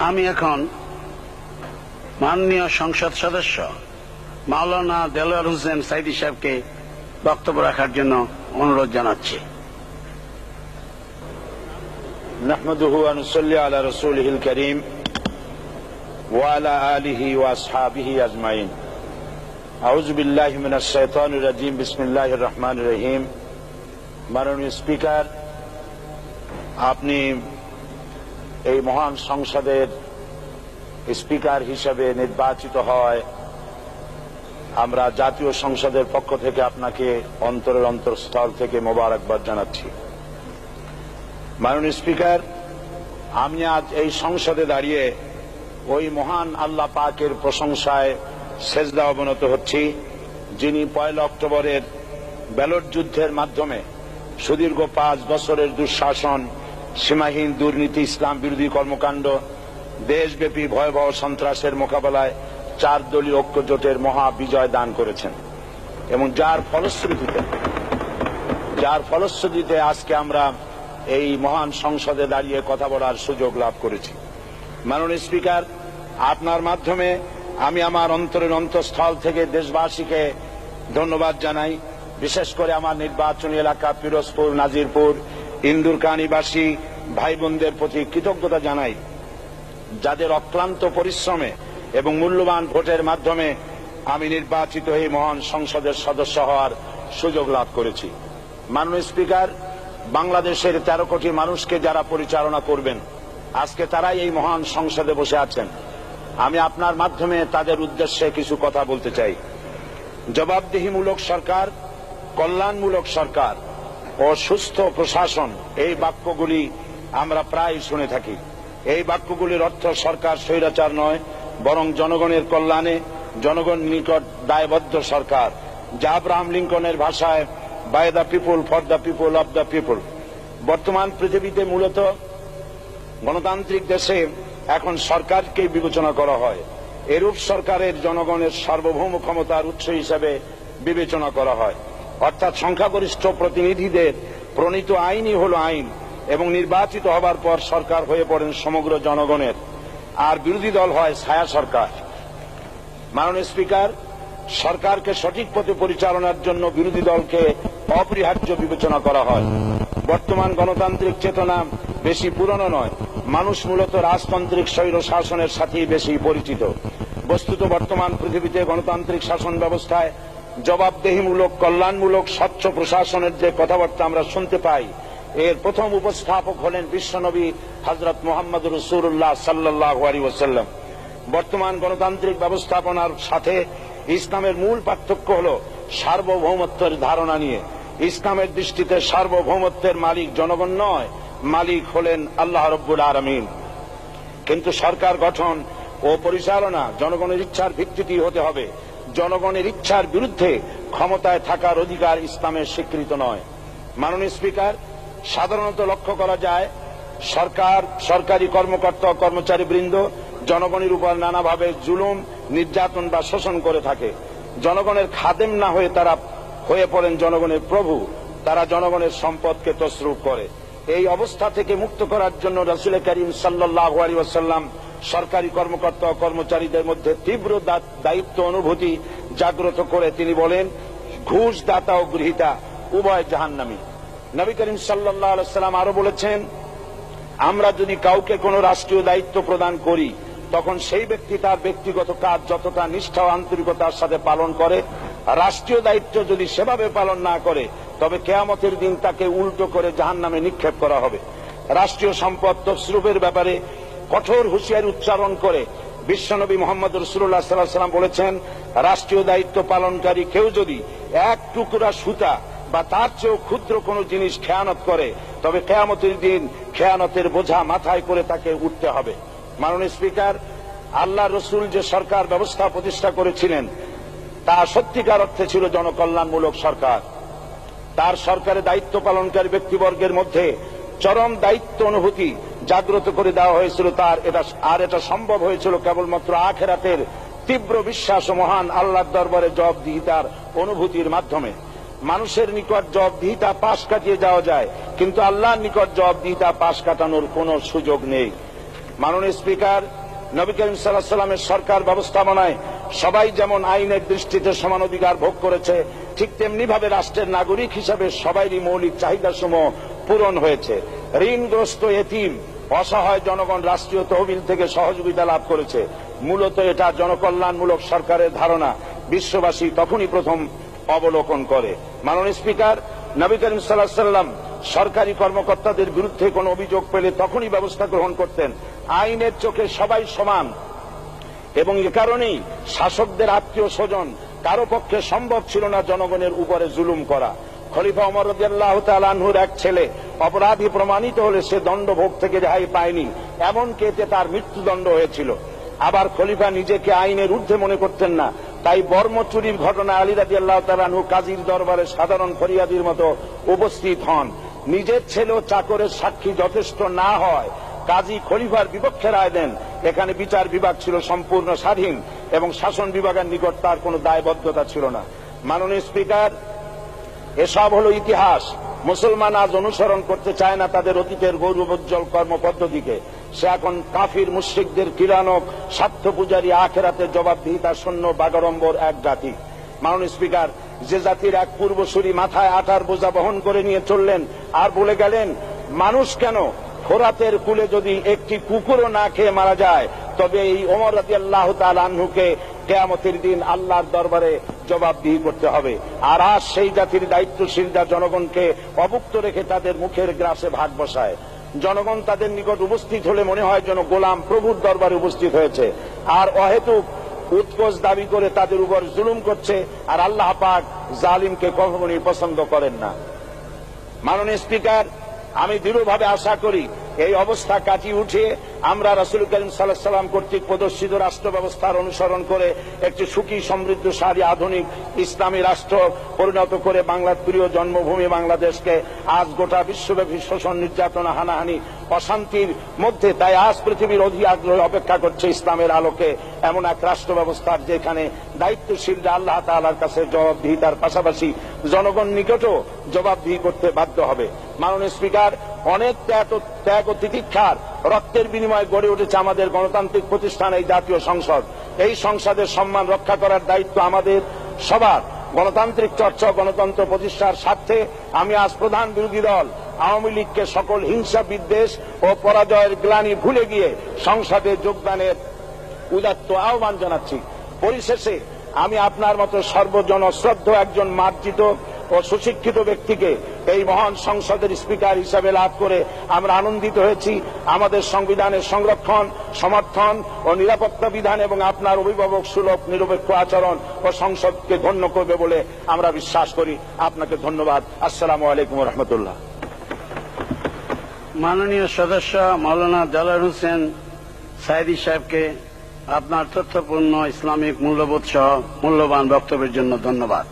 আমি এখন মাননীয় সংসদ সদস্য মাওলানা দেলোয়ার হোসেন সাইদী সাহেবকে বক্তব্য রাখার জন্য অনুরোধ জানাচ্ছি। নাহমাদুহু ওয়া নুসাল্লি আলা রাসূলিহিল কারীম ওয়া আলা আলিহি ওয়া আসহাবিহি আজমাইন। আউযু বিল্লাহি মিনাশ শাইতানির রাজীম। বিসমিল্লাহির রহমানির রহিম। মাননীয় স্পিকার, আপনি এই মহান সংসদের স্পিকার হিসেবে নির্বাচিত হয় আমরা জাতীয় সংসদের পক্ষ থেকে আপনাকে অন্তরের অন্তঃস্থল থেকে মোবারকবাদ জানাচ্ছি। মাননীয় স্পিকার, আমি আজ এই সংসদে দাঁড়িয়ে ওই মহান আল্লাহ পাকের প্রশংসায় সেজদা অবনত হচ্ছি, যিনি 1 অক্টোবরের ব্যালট যুদ্ধের মাধ্যমে সুদীর্ঘ 5 বছরের দুঃশাসন, সীমাহীন দুর্নীতি, ইসলাম বিরোধী কর্মকাণ্ড, দেশব্যাপী ভয়াবহ সন্ত্রাসের মোকাবেলায় 4 দলীয় ঐক্য জোটের মহা বিজয় দান করেছেন এবং যার ফলশ্রুতিতে আজকে আমরা এই মহান সংসদে দাঁড়িয়ে কথা বলার সুযোগ লাভ করেছি। মাননীয় স্পিকার, আপনার মাধ্যমে আমি আমার অন্তরের অন্তঃস্থল থেকে দেশবাসীকে ধন্যবাদ জানাই। বিশেষ করে আমার নির্বাচনী এলাকা পিরোজপুর, নাজিরপুর, ইন্দুরকানীবাসী ভাই বোনদের প্রতি কৃতজ্ঞতা জানাই, যাদের অক্লান্ত পরিশ্রমে এবং মূল্যবান ভোটের মাধ্যমে আমি নির্বাচিত হয়ে মহান সংসদের সদস্য হওয়ার সুযোগ লাভ করেছি। মাননীয় স্পিকার, বাংলাদেশের 13 কোটি মানুষকে যারা পরিচালনা করবেন, আজকে তারাই এই মহান সংসদে বসে আছেন। আমি আপনার মাধ্যমে তাদের উদ্দেশ্যে কিছু কথা বলতে চাই। জবাবদিহিমূলক সরকার, কল্যাণমূলক সরকার ও সুস্থ প্রশাসন, এই বাক্যগুলি আমরা প্রায় শুনে থাকি। এই বাক্যগুলির অর্থ সরকার স্বৈরাচার নয়, বরং জনগণের কল্যাণে জনগণ নিকট দায়বদ্ধ সরকার, যা আব্রাহাম লিঙ্কনের ভাষায় by the people, for the people, of the people. বর্তমান পৃথিবীতে মূলত গণতান্ত্রিক দেশে এখন সরকারকে বিবেচনা করা হয়। এরূপ সরকারের জনগণের সার্বভৌম ক্ষমতার উৎস হিসেবে বিবেচনা করা হয়, অর্থাৎ সংখ্যাগরিষ্ঠ প্রতিনিধিদের প্রণীত আইনই হল আইন এবং নির্বাচিত হবার পর সরকার হয়ে পড়েন সমগ্র জনগণের, আর বিরোধী দল হয় ছায়া সরকার। মাননীয় স্পিকার, সরকারকে সঠিক পথে পরিচালনার জন্য বিরোধী দলকে অপরিহার্য বিবেচনা করা হয়। বর্তমান গণতান্ত্রিক চেতনা বেশি পুরনো নয়, মানুষ মূলত রাজতান্ত্রিক স্বৈর শাসনের সাথেই বেশি পরিচিত। বস্তুত বর্তমান পৃথিবীতে গণতান্ত্রিক শাসন ব্যবস্থায় জবাবদিহিমূলক, কল্যাণমূলক, স্বচ্ছ প্রশাসনের যে কথাবার্তা আমরা শুনতে পাই, এর প্রথম উপস্থাপক হলেন বিশ্বনবী হযরত মুহাম্মদ রাসূলুল্লাহ সাল্লাল্লাহু আলাইহি ওয়াসাল্লাম। বর্তমান গণতান্ত্রিক ব্যবস্থাপনার সাথে ইসলামের মূল পার্থক্য হল সার্বভৌমত্বের ধারণা নিয়ে। ইসলামের দৃষ্টিতে সার্বভৌমত্বের মালিক জনগণ নয়, মালিক হলেন আল্লাহ রাব্বুল আলামিন। কিন্তু সরকার গঠন ও পরিচালনা জনগণের ইচ্ছার ভিত্তিতে হতে হবে। জনগণের ইচ্ছার বিরুদ্ধে ক্ষমতায় থাকার অধিকার ইসলামের স্বীকৃত নয়। মাননীয় স্পিকার, সাধারণত লক্ষ্য করা যায় সরকারি কর্মকর্তা ও কর্মচারীবৃন্দ জনগণের উপর নানাভাবে জুলুম, নির্যাতন বা শোষণ করে থাকে। জনগণের খাদেম না হয়ে তারা হয়ে পড়েন জনগণের প্রভু। তারা জনগণের সম্পদকে তসরুপ করে। এই অবস্থা থেকে মুক্ত করার জন্য রাসূল করিম সাল্লাল্লাহু আলাইহি ওয়াসাল্লাম সরকারি কর্মকর্তা ও কর্মচারীদের মধ্যে তীব্র দায়িত্ব অনুভূতি জাগ্রত করে তিনি বলেন, ঘুষ দাতা ও গৃহীতা উভয় জাহান্নামী। নবী করিম সাল্লাল্লাহু আলাইহি ওয়াসাল্লাম আরো বলেছেন, আমরা যদি কাউকে কোনো রাষ্ট্রীয় দায়িত্ব প্রদান করি, তখন সেই ব্যক্তি তার ব্যক্তিগত কাজ যতটা নিষ্ঠা ও আন্তরিকতার সাথে পালন করে, রাষ্ট্রীয় দায়িত্ব যদি সেভাবে পালন না করে, তবে কিয়ামতের দিন তাকে উল্টো করে জাহান্নামে নিক্ষেপ করা হবে। রাষ্ট্রীয় সম্পদ তসরুপের ব্যাপারে কঠোর হুঁশিয়ারি উচ্চারণ করে বিশ্বনবী মুহাম্মদ রাসূলুল্লাহ সাল্লাল্লাহু আলাইহি ওয়াসাল্লাম বলেছেন, রাষ্ট্রীয় দায়িত্ব পালনকারী কেউ যদি 1 টুকরা সুতা বা তার চেয়েও ক্ষুদ্র কোনো জিনিস খেয়ানত করে, তবে কিয়ামতের দিন খেয়ানতের বোঝা মাথায় করে তাকে উঠতে হবে। মাননীয় স্পিকার, আল্লাহ রসুল যে সরকার ব্যবস্থা প্রতিষ্ঠা করেছিলেন, তা সত্যিকার অর্থে ছিল জনকল্যাণমূলক সরকার। তার সরকারে দায়িত্ব পালনকারী ব্যক্তিবর্গের মধ্যে চরম দায়িত্ব অনুভূতি জাগ্রত করে দেওয়া হয়েছিল। এটা সম্ভব হয়েছিল কেবলমাত্র আখিরাতের তীব্র বিশ্বাস ও মহান আল্লাহর দরবারে জবাবদিহিতার অনুভূতির মাধ্যমে। মানুষের নিকট জবাবদিহিতা পাশ কাটিয়ে যাওয়া যায়, কিন্তু আল্লাহর নিকট জবাবদিহিতা পাশ কাটানোর কোনো সুযোগ নেই। মাননীয় স্পিকার, নবী করিম সাল্লাল্লাহু আলাইহি সাল্লামের সরকার ব্যবস্থাপনায় সবাই যেমন আইনের দৃষ্টিতে সমান অধিকার ভোগ করেছে, ঠিক তেমনি ভাবে রাষ্ট্রের নাগরিক হিসাবে সবারই মৌলিক চাহিদাসমূহ পূরণ হয়েছে। ঋণগ্রস্ত এতিম অসহায় জনগণ রাষ্ট্রীয় তহবিল থেকে সহযোগিতা লাভ করেছে। মূলত এটা জনকল্যাণমূলক সরকারের ধারণা বিশ্ববাসী তখনই প্রথম অবলোকন করে। মাননীয় স্পিকার, নবী করিম সাল্লাল্লাহু আলাইহি সাল্লাম সরকারি কর্মকর্তাদের বিরুদ্ধে কোনো অভিযোগ পেলে তখনই ব্যবস্থা গ্রহণ করতেন। আইনের চোখে সবাই সমান এবং এ কারণেই শাসকদের আত্মীয় স্বজন কারো পক্ষে সম্ভব ছিল না জনগণের উপরে জুলুম করা। খলিফা ওমর রাদিয়াল্লাহু তাআলা আনহুর এক ছেলে অপরাধী প্রমাণিত হলে সে দণ্ডভোগ থেকে রেহাই পায়নি, এমনকি এতে তার মৃত্যুদণ্ড হয়েছিল। আবার খলিফা নিজেকে আইনের ঊর্ধ্বে মনে করতেন না, তাই বর্ম চুরির ঘটনায় আলী রাদিয়াল্লাহু তাআলা আনহু কাজীর দরবারে সাধারণ ফরিয়াদির মতো উপস্থিত হন। নিজের ছেলে ও চাকরের সাক্ষী যথেষ্ট না হয় কাজী খলিফার বিপক্ষে রায় দেন। এখানে বিচার বিভাগ ছিল সম্পূর্ণ স্বাধীন এবং শাসন বিভাগের নিকট তার কোনো দায়বদ্ধতা ছিল না। মাননীয় স্পিকার, এসব হলো ইতিহাস। মুসলমান আজ অনুসরণ করতে চায় না তাদের অতীতের গৌরবোজ্জ্বল কর্মপদ্ধতিকে। সে এখন কাফির মুশরিকদের কিরানক স্বার্থ পূজারী আখেরাতে জবাবদিহিতা শূন্য বাগাড়ম্বর এক জাতি। মাননীয় স্পিকার, যে জাতির এক পূর্বসূরি মাথায় আটার বোঝা বহন করে নিয়ে চললেন আর বলে গেলেন, মানুষ কেন, ফোরাতের কূলে যদি একটি কুকুরও না খেয়ে মারা যায় তবে এই ওমর রাদিয়াল্লাহু তাআলা আনহুকে কিয়ামতের দিন আল্লাহর দরবারে জবাবদিহি করতে হবে। আর আজ সেই জাতির দায়িত্বশীলরা জনগণকে অভুক্ত রেখে তাদের মুখের গ্রাসে ভাগ বসায়। জনগণ তাদের নিকট উপস্থিত হলে মনে হয় যেন গোলাম প্রভুর দরবারে উপস্থিত হয়েছে, আর অহেতুক উৎকোচ দাবি করে তাদের উপর জুলুম করছে। আর আল্লাহ পাক জালিমকে কখনোই পছন্দ করেন না। মাননীয় স্পিকার, আমি দৃঢ়ভাবে আশা করি এই অবস্থা কাটিয়ে উঠে আমরা রাসূল করিম সাল্লাল্লাহু আলাইহি সাল্লাম কর্তৃক প্রদর্শিত রাষ্ট্র ব্যবস্থার অনুসরণ করে একটি সুখী সমৃদ্ধশালী আধুনিক ইসলামী রাষ্ট্র পরিণত করে বাংলার প্রিয় জন্মভূমি বাংলাদেশকে আজ গোটা বিশ্বব্যাপী শোষণ, নির্যাতনা, হানাহানি, অশান্তির মধ্যে, তাই আজ পৃথিবীর অধীর আগ্রহে অপেক্ষা করছে ইসলামের আলোকে এমন এক রাষ্ট্র ব্যবস্থার যেখানে দায়িত্বশীলরা আল্লাহ তাআলার কাছে জবাবদিহিতার পাশাপাশি জনগণ নিকটও জবাবদিহি করতে বাধ্য হবে। মাননীয় স্পিকার, অনেক ত্যাগ ও তিতিক্ষার রক্তের বিনিময়ে গড়ে উঠেছে আমাদের গণতান্ত্রিক প্রতিষ্ঠান এই জাতীয় সংসদ। এই সংসদের সম্মান রক্ষা করার দায়িত্ব আমাদের সবার। গণতান্ত্রিক চর্চা, গণতন্ত্র প্রতিষ্ঠার স্বার্থে আমি আজ প্রধান বিরোধী দল আওয়ামী লীগকে সকল হিংসা, বিদ্বেষ ও পরাজয়ের গ্লানি ভুলে গিয়ে সংসদে যোগদানের উদাত্ত আহ্বান জানাচ্ছি। পরিশেষে আমি আপনার মতো সর্বজন শ্রদ্ধেয় একজন মার্জিত ও সুশিক্ষিত ব্যক্তিকে এই মহান সংসদের স্পিকার হিসাবে লাভ করে আমরা আনন্দিত হয়েছি। আমাদের সংবিধানের সংরক্ষণ, সমর্থন ও নিরাপত্তা বিধান এবং আপনার অভিভাবক সুলভ নিরপেক্ষ আচরণ ও সংসদকে ধন্য করবে বলে আমরা বিশ্বাস করি। আপনাকে ধন্যবাদ। আসসালামু আলাইকুম ওয়া রাহমাতুল্লাহ। মাননীয় সদস্য মাওলানা দেলোয়ার হোসেন সাঈদী সাহেবকে আপনার তথ্যপূর্ণ ইসলামিক মূল্যবোধ সহ মূল্যবান বক্তব্যের জন্য ধন্যবাদ।